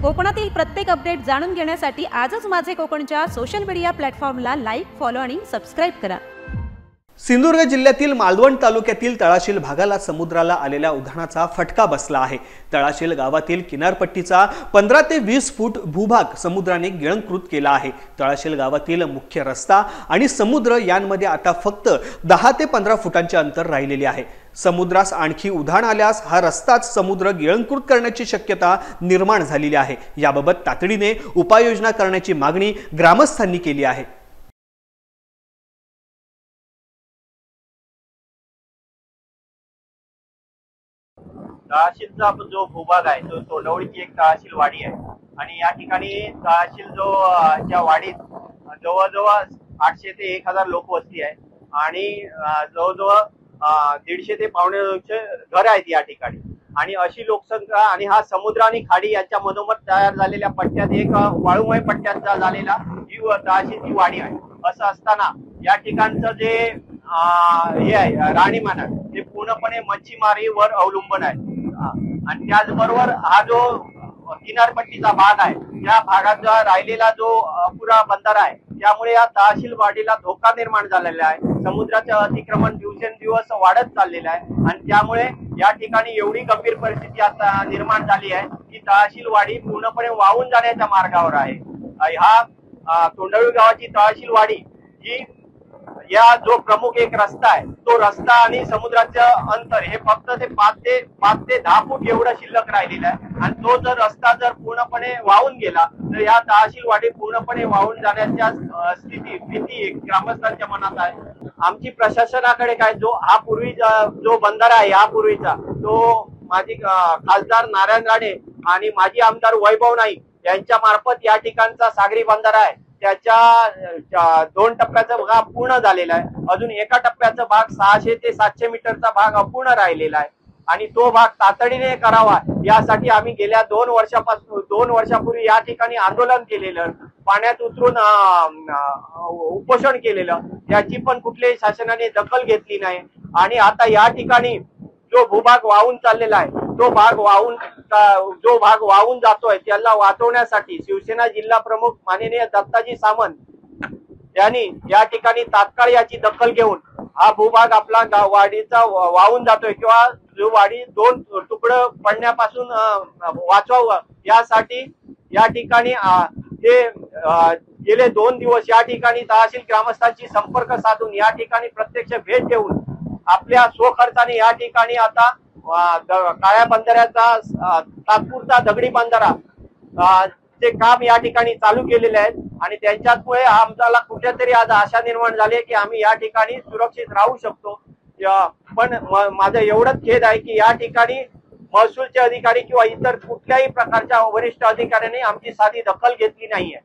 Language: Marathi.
कोकणातील प्रत्येक अपडेट जाणून घेण्यासाठी आजच माझे कोकणच्या सोशल मीडिया प्लॅटफॉर्मला लाईक, फॉलो आणि सबस्क्राइब करा। सिंधुदुर्ग जिल्ह्यातील मालवण तालुक्यातील तळाशील भागाला समुद्राला आलेल्या उधाणाचा फटका बसला आहे। तळाशील गावातील किनारपट्टीचा 15 ते 20 फूट भूभाग समुद्राने गिळंकृत केला आहे। तळाशील गावातील मुख्य रस्ता आणि समुद्र यांमध्ये आता फक्त 10 ते 15 फुटांचे अंतर राहिलेले आहे। समुद्रास आणखी उधाण आल्यास हा रस्ताच समुद्र गिळंकृत करण्याची शक्यता निर्माण झालेली आहे। याबाबत तातडीने उपाययोजना करण्याची मागणी ग्रामस्थांनी केली आहे। तळाशीलचा जो भूभाग आहे तो तोंडवळीची एक तळाशील वाडी आहे आणि या ठिकाणी तळाशील ज्या वाडीत जवळजवळ 800 ते 1000 लोकवस्ती आहे आणि जवळजवळ 150 ते 250 घर आहेत या ठिकाणी आणि अशी लोकसंख्या आणि हा समुद्र आणि खाडी याच्या मधोमध तयार झालेल्या पट्ट्यात एक वाळूमय पट्ट्याचा झालेला ही तळाशीलची वाडी आहे। असं असताना या ठिकाणचं जे हे आहे राहणीमान आहे ते पूर्णपणे मच्छीमारीवर अवलंबून आहे आणि त्याचबरोबर हा जो किनारपट्टीचा भाग आहे त्या भागाचा राहिलेला जो अपुरा बंधारा आहे त्यामुळे या तळाशील वाडीला धोका निर्माण झालेला आहे। समुद्राचे अतिक्रमण दिवसेंदिवस वाढत चाललेलं आहे आणि त्यामुळे या ठिकाणी एवढी गंभीर परिस्थिती आता निर्माण झाली आहे की तळाशील वाडी पूर्णपणे वाहून जाण्याच्या मार्गावर आहे। हा तोंडवळी गावाची तळाशील वाडी ही या जो प्रमुख एक रस्ता आहे तो रस्ता आणि समुद्राचं अंतर हे फक्त ते 5 ते 10 फूट एवढं शिल्लक राहिलेलं आहे आणि तो जर रस्ता जर पूर्णपणे वाहून गेला तर या तळाशील वाडी पूर्णपणे वाहून जाण्याच्या भीती ग्रामस्थांच्या मनात आहे। आमची प्रशासनाकडे काय जो हा पूर्वीचा जो बंधारा आहे यापूर्वीचा तो माजी खासदार नारायण राणे आणि माजी आमदार वैभव नाईक यांच्या मार्फत या ठिकाणचा सागरी बंधारा आहे त्याच्या 2 टप्प्याचा भाग पूर्ण झालेला आहे। अजून एका टप्प्याचा भाग 600 ते 700 मीटरचा भाग अपूर्ण राहिलेला आहे आणि तो भाग तातडीने करावा यासाठी आम्ही गेल्या 2 वर्षापूर्वी या ठिकाणी आंदोलन केलेलं, पाण्यात उतरून उपोषण केलेलं, त्याची पण कुठल्याही शासनाने दखल घेतली नाही आणि आता या ठिकाणी जो भूभाग वाहून चाललेला आहे जो भाग वाहून जातोय त्याला वाचवण्यासाठी शिवसेना जिल्हा प्रमुख माननीय दत्ताजी सामंत यांनी या ठिकाणी तात्काळ याची दखल घेऊन हा भूभाग आपला वाडीचा वाहून जातोय किंवा जो वाडी 2 तुकडं पडण्यापासून वाचवावं यासाठी या ठिकाणी ते गेले 2 दिवस या ठिकाणी तहसील ग्रामस्थांची संपर्क साधून या ठिकाणी प्रत्यक्ष भेट देऊन आपल्या स्वखर्चाने या ठिकाणी आता काळ्या बंधाऱ्याचा तात्पुरता दगडी बंधारा ते काम या ठिकाणी चालू केलेले आहेत आणि त्यांच्यामुळे आम्हाला कुठेतरी आज आशा निर्माण झाली की आम्ही या ठिकाणी सुरक्षित राहू शकतो। पण माझं एवढंच खेद आहे की या ठिकाणी महसूलचे अधिकारी किंवा इतर कुठल्याही प्रकारच्या वरिष्ठ अधिकाऱ्यांनी आमची साधी दखल घेतली नाहीये।